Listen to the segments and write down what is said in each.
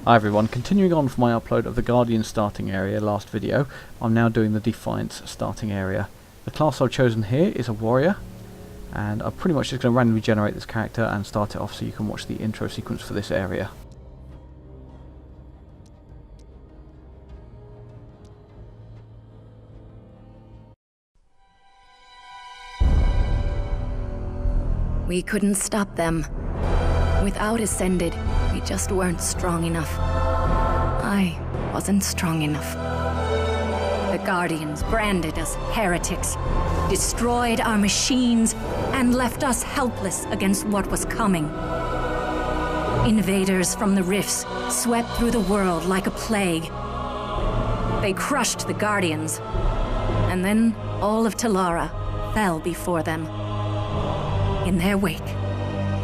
Hi everyone, continuing on from my upload of the Guardian starting area last video, I'm now doing the Defiant starting area. The class I've chosen here is a warrior, and I'm pretty much just going to randomly generate this character and start it off so you can watch the intro sequence for this area. We couldn't stop them. Without Ascended, we just weren't strong enough. I wasn't strong enough. The Guardians branded us heretics, destroyed our machines, and left us helpless against what was coming. Invaders from the Rifts swept through the world like a plague. They crushed the Guardians, and then all of Talara fell before them. In their wake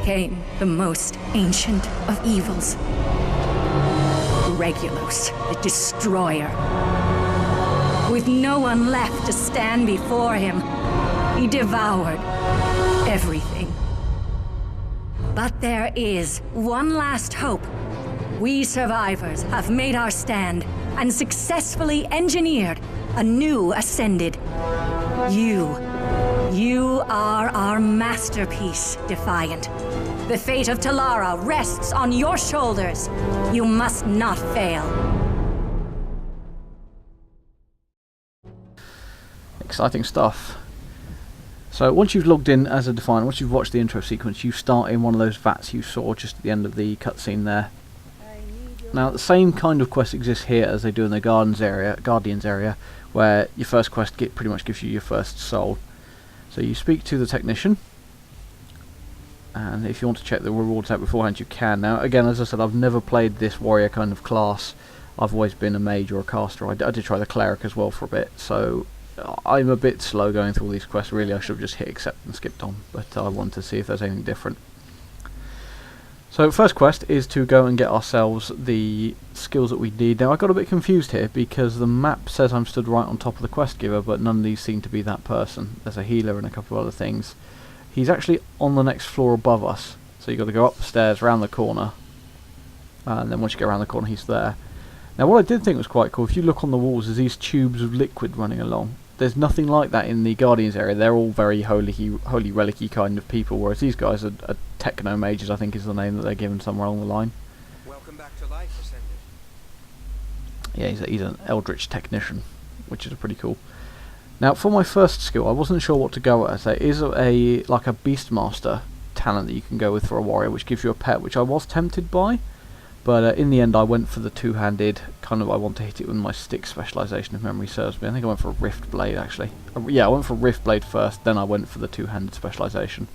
came the most ancient of evils. Regulus, the Destroyer. With no one left to stand before him, he devoured everything. But there is one last hope. We survivors have made our stand and successfully engineered a new Ascended. You are our masterpiece, Defiant. The fate of Talara rests on your shoulders. You must not fail. Exciting stuff. So once you've logged in as a Defiant, once you've watched the intro sequence, you start in one of those vats you saw just at the end of the cutscene there. Now the same kind of quest exists here as they do in the Guardians area, where your first quest pretty much gives you your first soul. So you speak to the technician, and if you want to check the rewards out beforehand you can. Now again, as I said, I've never played this warrior kind of class. I've always been a mage or a caster. I did try the cleric as well for a bit, so I'm a bit slow going through all these quests. Really I should have just hit accept and skipped on, but I wanted to see if there's anything different. So first quest is to go and get ourselves the skills that we need. Now I got a bit confused here because the map says I'm stood right on top of the quest giver, but none of these seem to be that person. There's a healer and a couple of other things. He's actually on the next floor above us, so you've got to go up the stairs, round the corner, and then once you get around the corner he's there. Now what I did think was quite cool, if you look on the walls, there's these tubes of liquid running along. There's nothing like that in the Guardians area. They're all very holy relic-y kind of people, whereas these guys are techno mages, I think is the name that they're given somewhere along the line. Welcome back to life, Ascended. Yeah, he's an eldritch technician, which is pretty cool. Now for my first skill, I wasn't sure what to go at. There is like a Beastmaster talent that you can go with for a warrior, which gives you a pet, which I was tempted by. But in the end I went for the two-handed, kind of I want to hit it with my stick specialisation if memory serves me. I think I went for a Riftblade actually. Yeah, I went for Riftblade first, then I went for the two-handed specialisation.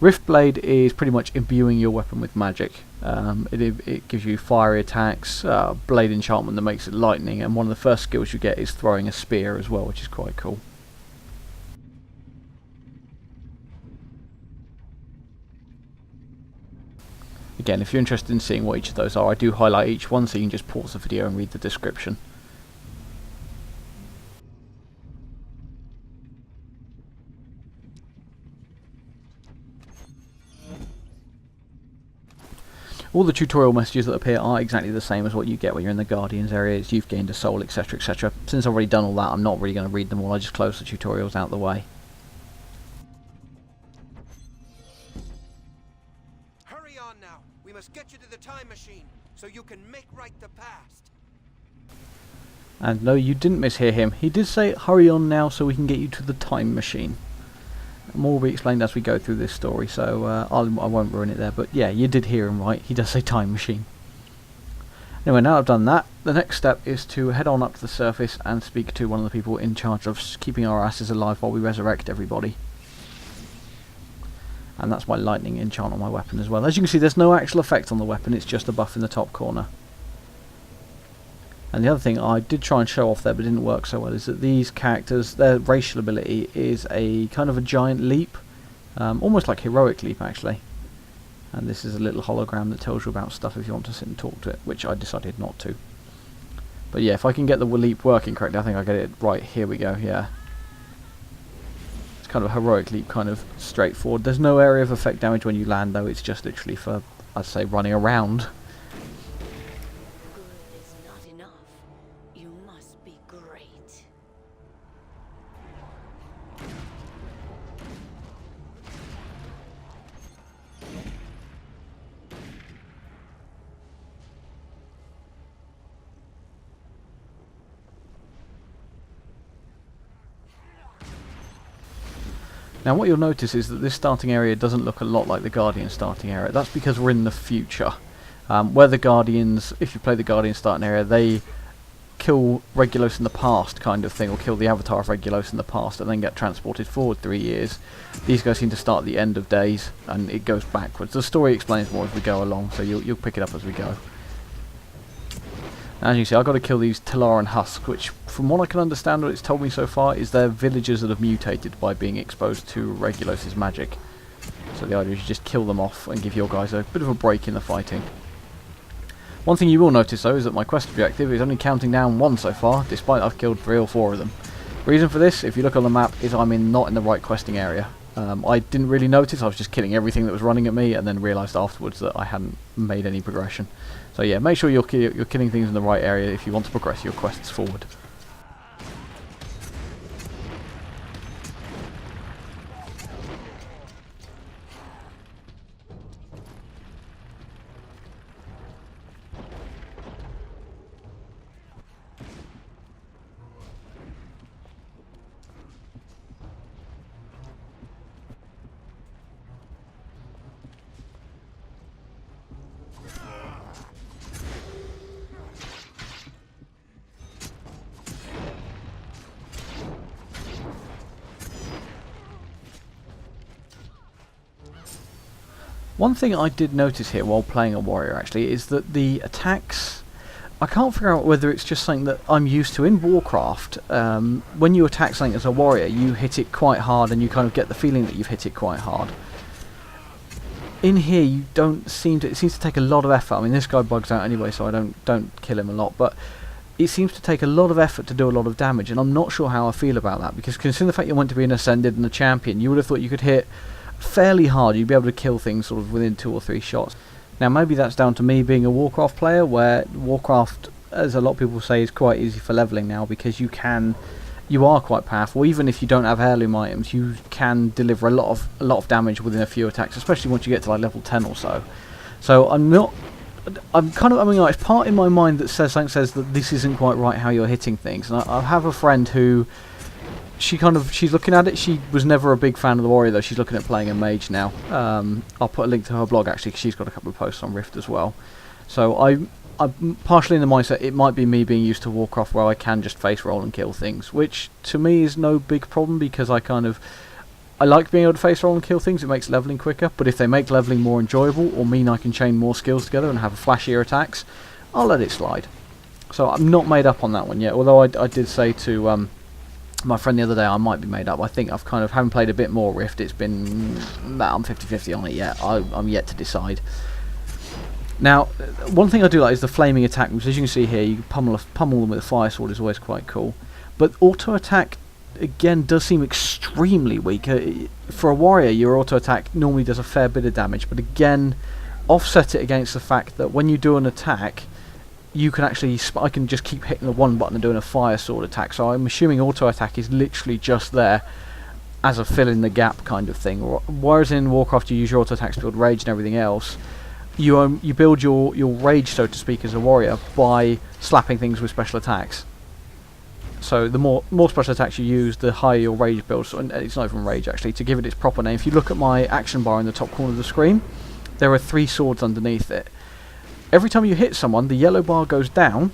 Riftblade is pretty much imbuing your weapon with magic. It gives you fiery attacks, blade enchantment that makes it lightning, and one of the first skills you get is throwing a spear as well, which is quite cool. Again, if you're interested in seeing what each of those are, I do highlight each one so you can just pause the video and read the description. All the tutorial messages that appear are exactly the same as what you get when you're in the Guardians areas. You've gained a soul, etc, etc. Since I've already done all that, I'm not really going to read them all. I just close the tutorials out the way. We must get you to the time machine, so you can make right the past. And no, you didn't mishear him. He did say, hurry on now so we can get you to the time machine. More will be explained as we go through this story, so I won't ruin it there. But yeah, you did hear him right. He does say time machine. Anyway, now I've done that, the next step is to head on up to the surface and speak to one of the people in charge of keeping our asses alive while we resurrect everybody. And that's my lightning enchant on my weapon as well. As you can see, there's no actual effect on the weapon, it's just a buff in the top corner. And the other thing I did try and show off there but didn't work so well is that these characters, their racial ability is a kind of a giant leap, almost like heroic leap actually. And this is a little hologram that tells you about stuff if you want to sit and talk to it, which I decided not to. But yeah, if I can get the leap working correctly, I think I get it right. Here we go, yeah. Kind of heroic leap, kind of straightforward. There's no area of effect damage when you land though, it's just literally for, I'd say, running around. Now what you'll notice is that this starting area doesn't look a lot like the Guardian starting area. That's because we're in the future. Where the Guardians, if you play the Guardian starting area, they kill Regulus in the past kind of thing, or kill the avatar of Regulus in the past and then get transported forward 3 years. These guys seem to start at the end of days and it goes backwards. The story explains more as we go along, so you'll pick it up as we go. As you see, I've got to kill these Talaran husks, which from what I can understand, what it's told me so far, is they're villagers that have mutated by being exposed to Regulus' magic. So the idea is you just kill them off and give your guys a bit of a break in the fighting. One thing you will notice though is that my quest objective is only counting down 1 so far, despite I've killed 3 or 4 of them. Reason for this, if you look on the map, is I'm not in the right questing area. I didn't really notice, I was just killing everything that was running at me and then realised afterwards that I hadn't made any progression. So yeah, make sure you're killing things in the right area if you want to progress your quests forward. One thing I did notice here while playing a warrior actually is that the attacks, I can't figure out whether it's just something that I'm used to in Warcraft. When you attack something as a warrior, you hit it quite hard and you kind of get the feeling that you've hit it quite hard. In here you don't seem to, it seems to take a lot of effort. I mean, this guy bugs out anyway, so I don't kill him a lot, but it seems to take a lot of effort to do a lot of damage, and I'm not sure how I feel about that, because considering the fact you want to be an Ascended and a Champion, you would have thought you could hit fairly hard, you'd be able to kill things sort of within 2 or 3 shots. Now maybe that's down to me being a Warcraft player, where Warcraft, as a lot of people say, is quite easy for leveling now, because you are quite powerful. Even if you don't have heirloom items, you can deliver a lot of damage within a few attacks, especially once you get to like level 10 or so. So I'm kind of, I mean, it's part in my mind that says that this isn't quite right how you're hitting things. And I have a friend who, she's looking at it. She was never a big fan of the warrior though. She's looking at playing a mage now. I'll put a link to her blog actually, 'cause she's got a couple of posts on Rift as well. So I'm partially in the mindset it might be me being used to Warcraft where I can just face roll and kill things, which to me is no big problem, because I like being able to face roll and kill things. It makes leveling quicker, but if they make leveling more enjoyable or mean I can chain more skills together and have flashier attacks, I'll let it slide. So I'm not made up on that one yet, although I did say to my friend the other day I might be made up. I think I've kind of, haven't played a bit more Rift, it's been, I'm 50-50 on it yet, I'm yet to decide. Now, one thing I do like is the flaming attack, which as you can see here, you can pummel them with a fire sword, is always quite cool. But auto attack, again, does seem extremely weak. For a warrior, your auto attack normally does a fair bit of damage, but again, offset it against the fact that when you do an attack, you can actually, I can just keep hitting the one button and doing a fire sword attack, so I'm assuming auto attack is literally just there as a fill in the gap kind of thing. Whereas in Warcraft you use your auto attacks to build rage and everything else, you build your rage, so to speak, as a warrior by slapping things with special attacks. So the more special attacks you use, the higher your rage builds. And it's not even rage actually, to give it its proper name. If you look at my action bar in the top corner of the screen, there are 3 swords underneath it. Every time you hit someone, the yellow bar goes down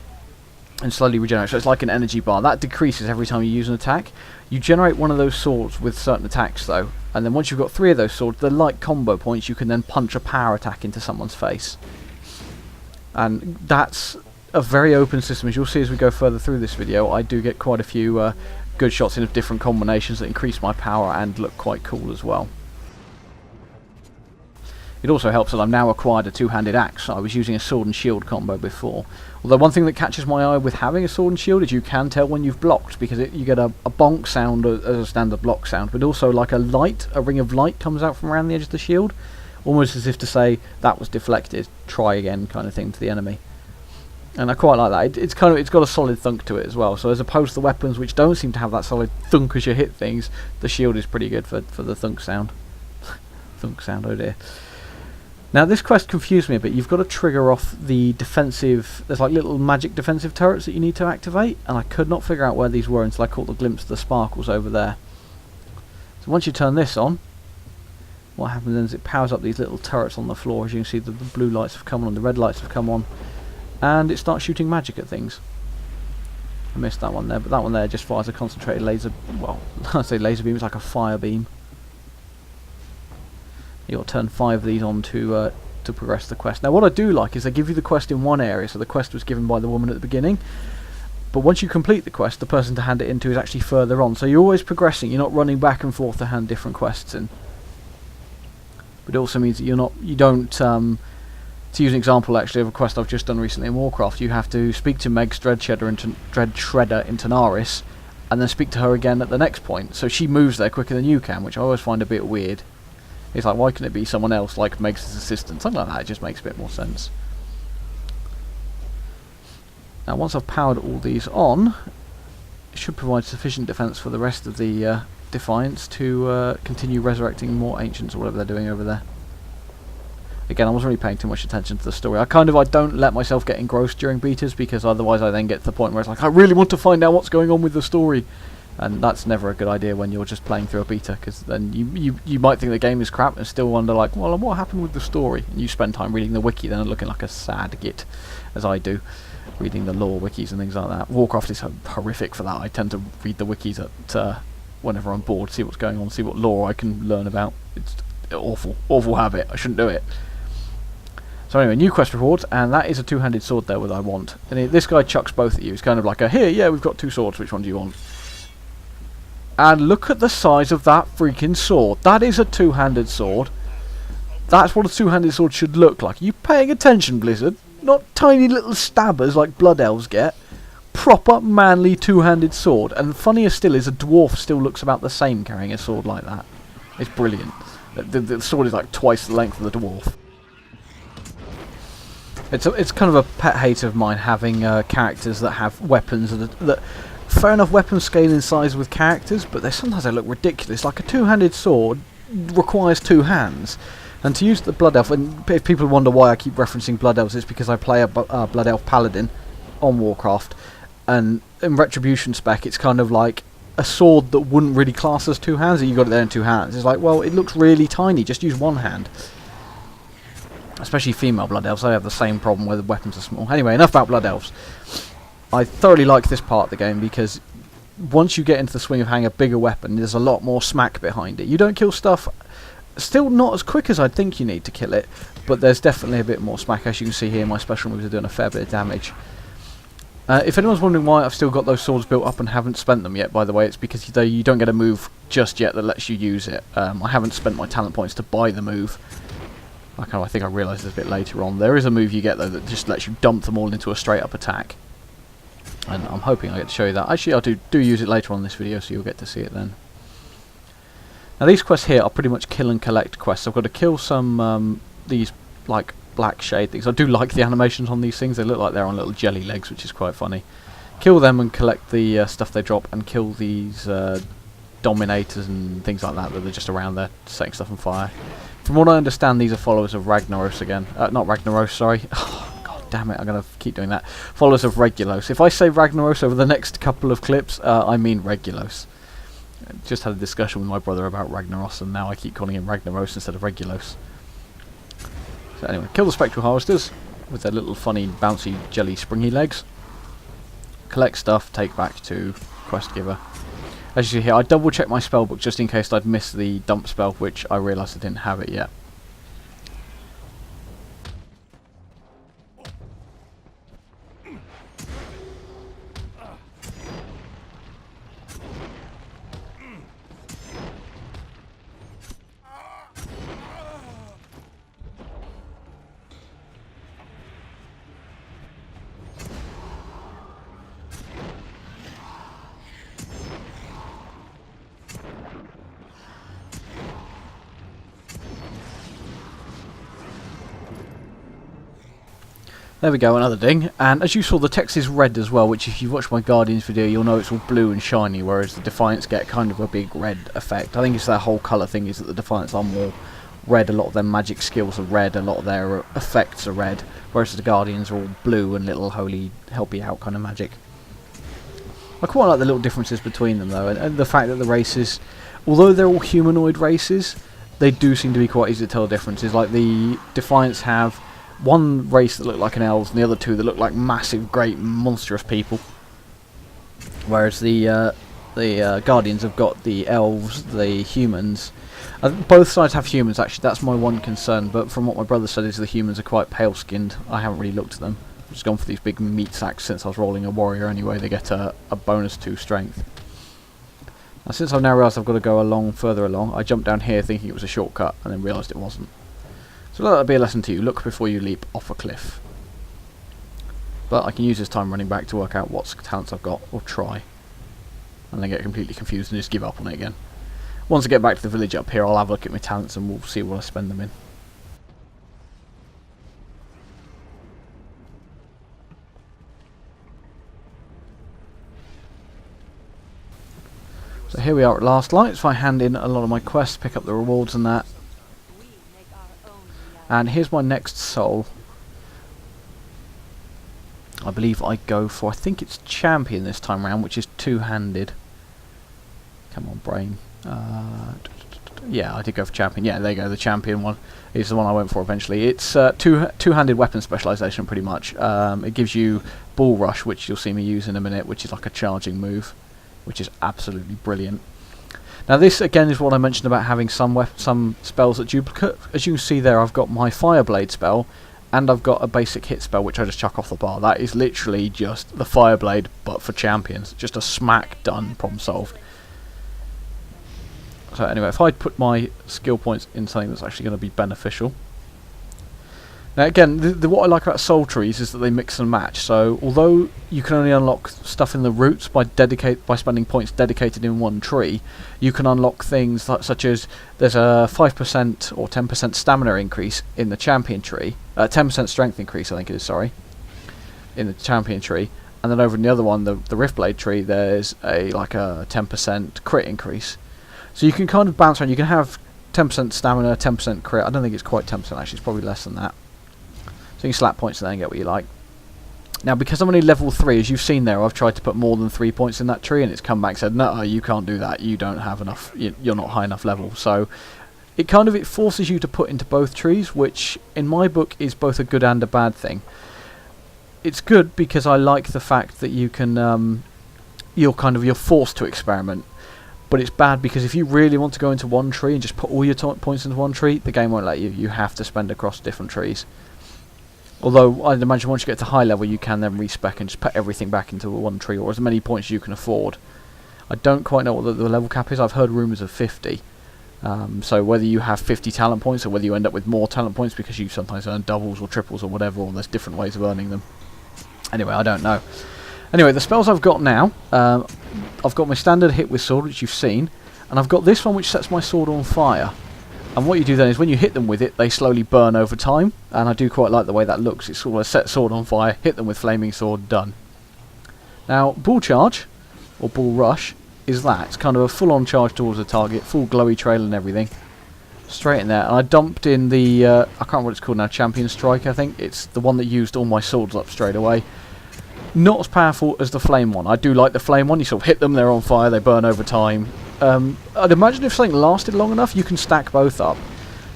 and slowly regenerates. So it's like an energy bar. That decreases every time you use an attack. You generate one of those swords with certain attacks though, and then once you've got 3 of those swords, they're like combo points, you can then punch a power attack into someone's face. And that's a very open system. As you'll see as we go further through this video, I do get quite a few good shots in of different combinations that increase my power and look quite cool as well. It also helps that I've now acquired a 2-handed axe. I was using a sword and shield combo before. Although one thing that catches my eye with having a sword and shield is you can tell when you've blocked, because you get a bonk sound as a standard block sound, but also like a ring of light comes out from around the edge of the shield, almost as if to say that was deflected, try again kind of thing to the enemy. And I quite like that. It's got a solid thunk to it as well. So as opposed to the weapons which don't seem to have that solid thunk as you hit things, the shield is pretty good for the thunk sound. Thunk sound, oh dear. Now this quest confused me a bit. You've got to trigger off the defensive, there's like little magic defensive turrets that you need to activate, and I could not figure out where these were until I caught the glimpse of the sparkles over there. So once you turn this on, what happens then is it powers up these little turrets on the floor. As you can see, the blue lights have come on, the red lights have come on, and it starts shooting magic at things. I missed that one there, but that one there just fires a concentrated laser, well, I say laser beam, it's like a fire beam. You'll turn 5 of these on to progress the quest. Now what I do like is they give you the quest in one area, so the quest was given by the woman at the beginning, but once you complete the quest, the person to hand it into is actually further on, so you're always progressing, you're not running back and forth to hand different quests in. But it also means that you don't, to use an example actually of a quest I've just done recently in Warcraft, you have to speak to Meg's Dread Shredder in Tanaris, and then speak to her again at the next point, so she moves there quicker than you can, which I always find a bit weird. It's like, why couldn't it be someone else, like Meg's assistant? Something like that, it just makes a bit more sense. Now once I've powered all these on, it should provide sufficient defense for the rest of the Defiants to continue resurrecting more ancients or whatever they're doing over there. Again, I wasn't really paying too much attention to the story. I don't let myself get engrossed during betas, because otherwise I then get to the point where it's like, I really want to find out what's going on with the story. And that's never a good idea when you're just playing through a beta, because then you might think the game is crap and still wonder, like, well, what happened with the story? And you spend time reading the wiki then and looking like a sad git, as I do, reading the lore wikis and things like that. Warcraft is horrific for that. I tend to read the wikis at whenever I'm bored, see what's going on, see what lore I can learn about. It's awful habit. I shouldn't do it. So anyway, new quest rewards, and that is a two-handed sword there that I want. And this guy chucks both at you. It's kind of like a, here, yeah, we've got 2 swords, which one do you want? And look at the size of that freaking sword. That is a two-handed sword. That's what a two-handed sword should look like. Are you paying attention, Blizzard? Not tiny little stabbers like Blood Elves get. Proper manly two-handed sword. And funnier still is a dwarf still looks about the same carrying a sword like that. It's brilliant. The sword is like twice the length of the dwarf. It's kind of a pet hate of mine, having characters that have weapons that fair enough, weapons scale in size with characters, but sometimes they look ridiculous. Like a two-handed sword requires 2 hands. And to use the Blood Elf, and if people wonder why I keep referencing Blood Elves, it's because I play a Blood Elf Paladin on Warcraft, and in Retribution spec it's kind of like a sword that wouldn't really class as 2 hands, and you got it there in 2 hands. It's like, well, it looks really tiny, just use 1 hand. Especially female Blood Elves, they have the same problem where the weapons are small. Anyway, enough about Blood Elves. I thoroughly like this part of the game because once you get into the swing of having a bigger weapon, there's a lot more smack behind it. You don't kill stuff, still not as quick as I'd think you need to kill it, but there's definitely a bit more smack. As you can see here, my special moves are doing a fair bit of damage. If anyone's wondering why I've still got those swords built up and haven't spent them yet, by the way, it's because you don't get a move just yet that lets you use it. I haven't spent my talent points to buy the move. I think I realised this a bit later on. There is a move you get though that just lets you dump them all into a straight up attack. And I'm hoping I get to show you that. Actually, I do use it later on in this video, so you'll get to see it then. Now these quests here are pretty much kill and collect quests. I've got to kill some these like black shade things. I do like the animations on these things. They look like they're on little jelly legs, which is quite funny. Kill them and collect the stuff they drop, and kill these dominators and things like that are just around there setting stuff on fire. From what I understand, these are followers of Ragnaros again. Not Ragnaros, sorry. Oh, God damn it, I'm going to keep doing that. Followers of Regulos. If I say Ragnaros over the next couple of clips, I mean Regulos. I just had a discussion with my brother about Ragnaros, and now I keep calling him Ragnaros instead of Regulos. So anyway, kill the Spectral Harvesters with their little funny, bouncy, jelly, springy legs. Collect stuff, take back to Quest Giver. As you see here, I double checked my spellbook just in case I'd missed the dump spell, which I realised I didn't have it yet. There we go, another ding. And as you saw, the text is red as well, which if you've watched my Guardians video, you'll know it's all blue and shiny, whereas the Defiants get kind of a big red effect. I think it's their whole colour thing is that the Defiants are more red. A lot of their magic skills are red, a lot of their effects are red, whereas the Guardians are all blue and little holy, help you out kind of magic. I quite like the little differences between them though, and the fact that the races although they're all humanoid races, they do seem to be quite easy to tell the differences. Like the Defiants have one race that look like an elves and the other two that look like massive, great, monstrous people. Whereas the Guardians have got the elves, the humans. Both sides have humans, actually. That's my one concern. But from what my brother said, is the humans are quite pale-skinned. I haven't really looked at them. I've just gone for these big meat sacks since I was rolling a warrior anyway. They get a bonus to strength. Now, since I've now realised I've got to go further along, I jumped down here thinking it was a shortcut and then realised it wasn't. So that'll be a lesson to you. Look before you leap off a cliff. But I can use this time running back to work out what talents I've got, or try. And then get completely confused and just give up on it again. Once I get back to the village up here, I'll have a look at my talents and we'll see what I spend them in. So here we are at last light, so I hand in a lot of my quests, pick up the rewards and that. And here's my next soul. I believe I go for, I think it's Champion this time round, which is two-handed. Come on, brain. Yeah, I did go for Champion. Yeah, there you go, the Champion one is the one I went for eventually. It's two-handed weapon specialisation, pretty much. It gives you Bull Rush, which you'll see me use in a minute, which is like a charging move, which is absolutely brilliant. Now this again is what I mentioned about having some spells that duplicate. As you can see there, I've got my Fireblade spell, and I've got a basic hit spell which I just chuck off the bar. That is literally just the Fireblade, but for champions. Just a smack done, problem solved. So anyway, if I put my skill points in something that's actually going to be beneficial. Now again, what I like about soul trees is that they mix and match. So although you can only unlock stuff in the roots by spending points dedicated in one tree, you can unlock things such as there's a 5% or 10% stamina increase in the champion tree, 10% strength increase I think it is, sorry, in the champion tree, and then over in the other one, the Riftblade tree, there's like a 10% crit increase. So you can kind of bounce around. You can have 10% stamina, 10% crit. I don't think it's quite 10% actually, it's probably less than that. So you can slap points and then get what you like. Now because I'm only level 3, as you've seen there, I've tried to put more than 3 points in that tree and it's come back and said, no, you can't do that, you don't have enough, you're not high enough level. So it forces you to put into both trees, which in my book is both a good and a bad thing. It's good because I like the fact that you can, you're forced to experiment. But it's bad because if you really want to go into one tree and just put all your points into one tree, the game won't let you. You have to spend across different trees. Although I'd imagine once you get to high level you can then respec and just put everything back into one tree, or as many points as you can afford. I don't quite know what the level cap is. I've heard rumours of 50. So whether you have 50 talent points or whether you end up with more talent points because you sometimes earn doubles or triples or whatever, or there's different ways of earning them. Anyway, I don't know. Anyway, the spells I've got now, I've got my standard hit with sword, which you've seen, and I've got this one which sets my sword on fire. And what you do then is when you hit them with it, they slowly burn over time, and I do quite like the way that looks. It's sort of a set sword on fire, hit them with flaming sword, done. Now, Bull Charge, or Bull Rush, is that. It's kind of a full-on charge towards the target, full glowy trail and everything. Straight in there, and I dumped in the, I can't remember what it's called now, Champion Strike I think. It's the one that used all my swords up straight away. Not as powerful as the flame one. I do like the flame one. You sort of hit them, they're on fire, they burn over time. I'd imagine if something lasted long enough, you can stack both up.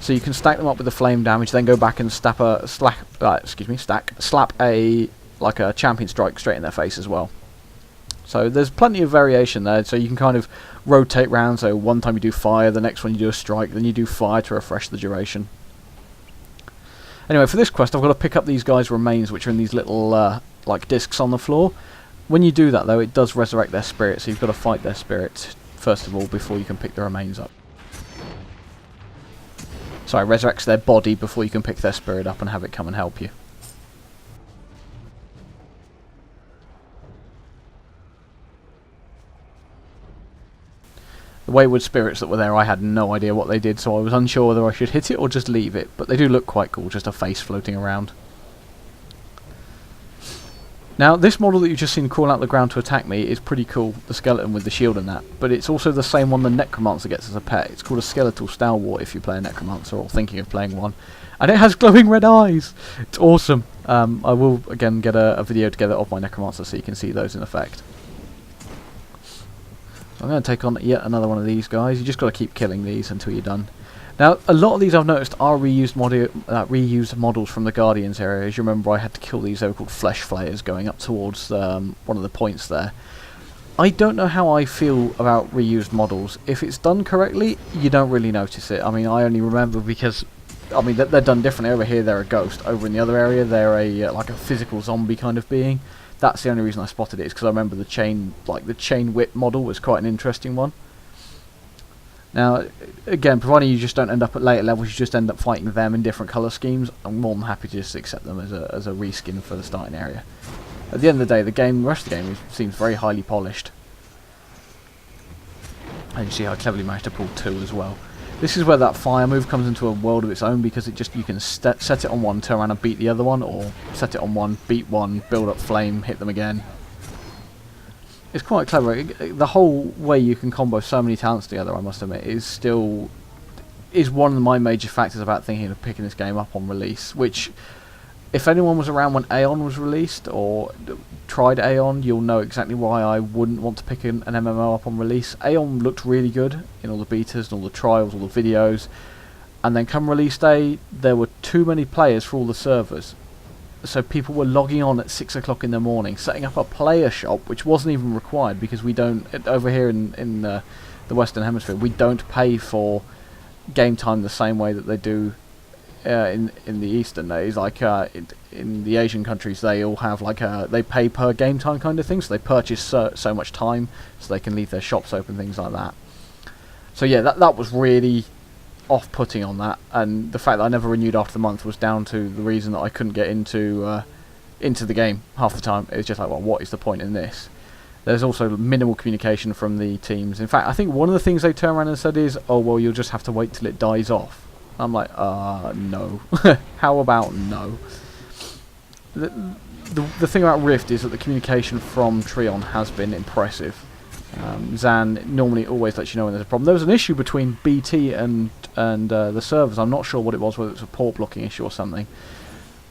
So you can stack them up with the flame damage, then go back and slap a champion strike straight in their face as well. So there's plenty of variation there. So you can kind of rotate round. So one time you do fire, the next one you do a strike, then you do fire to refresh the duration. Anyway, for this quest, I've got to pick up these guys' remains, which are in these little like discs on the floor. When you do that though, it does resurrect their spirit, so you've got to fight their spirit first of all before you can pick the remains up. Sorry, resurrects their body before you can pick their spirit up and have it come and help you. The wayward spirits that were there, I had no idea what they did, so I was unsure whether I should hit it or just leave it, but they do look quite cool, just a face floating around. Now, this model that you've just seen crawl out the ground to attack me is pretty cool, the skeleton with the shield and that, but it's also the same one the Necromancer gets as a pet. It's called a Skeletal Stalwart if you play a Necromancer or thinking of playing one. And it has glowing red eyes! It's awesome! I will, again, get a video together of my Necromancer so you can see those in effect. I'm going to take on yet another one of these guys. You just got to keep killing these until you're done. Now, a lot of these I've noticed are reused models from the Guardians area. As you remember, I had to kill these, they were called Flesh Flayers, going up towards one of the points there. I don't know how I feel about reused models. If it's done correctly, you don't really notice it. I mean, I only remember because, I mean, they're done differently. Over here, they're a ghost. Over in the other area, they're a like a physical zombie kind of being. That's the only reason I spotted it, is because I remember the chain whip model was quite an interesting one. Now, again, providing you just don't end up at later levels, you just end up fighting them in different colour schemes, I'm more than happy to just accept them as a reskin for the starting area. At the end of the day, the rest of the game seems very highly polished. And you see how I cleverly managed to pull 2 as well. This is where that fire move comes into a world of its own, because you can set it on one, turn around and beat the other one, or set it on one, beat one, build up flame, hit them again. It's quite clever. The whole way you can combo so many talents together, I must admit, is one of my major factors about thinking of picking this game up on release. Which, if anyone was around when Aeon was released, or tried Aeon, you'll know exactly why I wouldn't want to pick an MMO up on release. Aeon looked really good in all the betas and all the trials, all the videos, and then come release day, there were too many players for all the servers. So people were logging on at 6 o'clock in the morning, setting up a player shop, which wasn't even required, because we don't, over here in the Western Hemisphere, we don't pay for game time the same way that they do in the Eastern days. Like in the Asian countries, they all have like they pay per game time kind of thing, so they purchase so much time so they can leave their shops open, things like that. So yeah, that was really off-putting on that, and the fact that I never renewed after the month was down to the reason that I couldn't get into the game half the time. It was just like, well, what is the point in this? There's also minimal communication from the teams. In fact, I think one of the things they turned around and said is, oh, well, you'll just have to wait till it dies off. I'm like, no. How about no? The thing about Rift is that the communication from Treon has been impressive. Zan normally always lets you know when there's a problem. There was an issue between BT and the servers. I'm not sure what it was, whether it was a port blocking issue or something.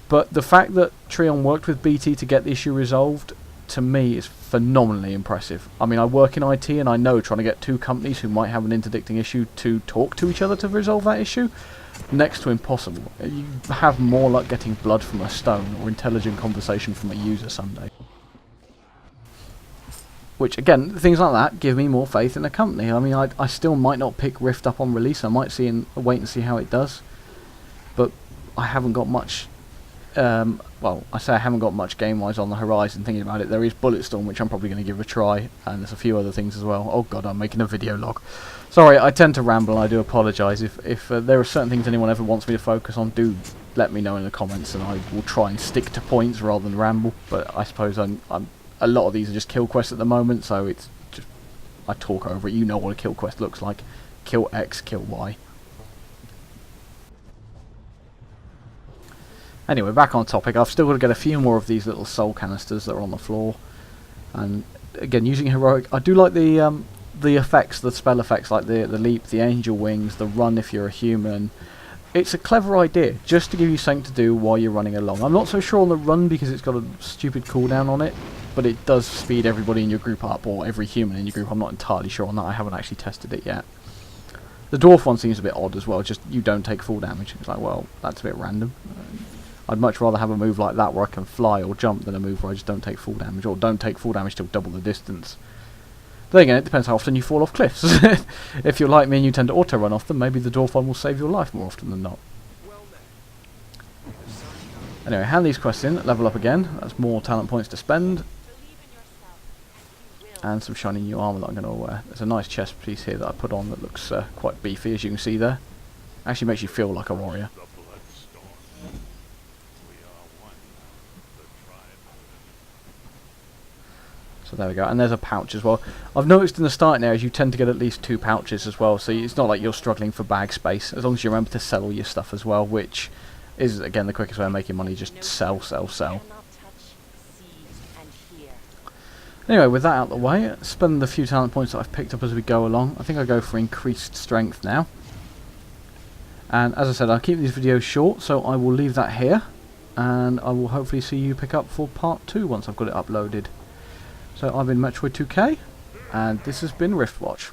But the fact that Treon worked with BT to get the issue resolved, to me, is phenomenally impressive. I mean, I work in IT, and I know trying to get two companies who might have an interdicting issue to talk to each other to resolve that issue, next to impossible. You have more luck getting blood from a stone or intelligent conversation from a user someday. Which, again, things like that give me more faith in the company. I mean, I still might not pick Rift up on release. I might wait and see how it does. But I haven't got much... well, I say I haven't got much game-wise on the horizon thinking about it. There is Bulletstorm, which I'm probably going to give a try. And there's a few other things as well. Oh god, I'm making a video log. Sorry, I tend to ramble, and I do apologise. If there are certain things anyone ever wants me to focus on, do let me know in the comments, and I will try and stick to points rather than ramble. But I suppose a lot of these are just kill quests at the moment, so it's just I talk over it. You know what a kill quest looks like. Kill X, kill Y. Anyway, back on topic. I've still got to get a few more of these little soul canisters that are on the floor. And again, using heroic, I do like the effects, the spell effects, like the leap, the angel wings, the run if you're a human. It's a clever idea, just to give you something to do while you're running along. I'm not so sure on the run because it's got a stupid cooldown on it, but it does speed everybody in your group up, or every human in your group. I'm not entirely sure on that. I haven't actually tested it yet. The dwarf one seems a bit odd as well, just you don't take full damage. It's like, well, that's a bit random. I'd much rather have a move like that where I can fly or jump than a move where I just don't take full damage, or don't take full damage till double the distance. Then again, it depends how often you fall off cliffs. If you're like me and you tend to auto-run off them, maybe the dwarf one will save your life more often than not. Anyway, hand these quests in, level up again. That's more talent points to spend. And some shiny new armour that I'm going to wear. There's a nice chest piece here that I put on that looks quite beefy, as you can see there. Actually makes you feel like a warrior. So there we go, and there's a pouch as well. I've noticed in the starting areas you tend to get at least 2 pouches as well, so it's not like you're struggling for bag space, as long as you remember to sell all your stuff as well, which is, again, the quickest way of making money. Just sell, sell, sell. Anyway, with that out of the way, spend the few talent points that I've picked up as we go along. I think I'll go for increased strength now. And as I said, I'll keep these videos short, so I will leave that here, and I will hopefully see you pick up for part 2 once I've got it uploaded. So I've been Metroid2K, and this has been Riftwatch.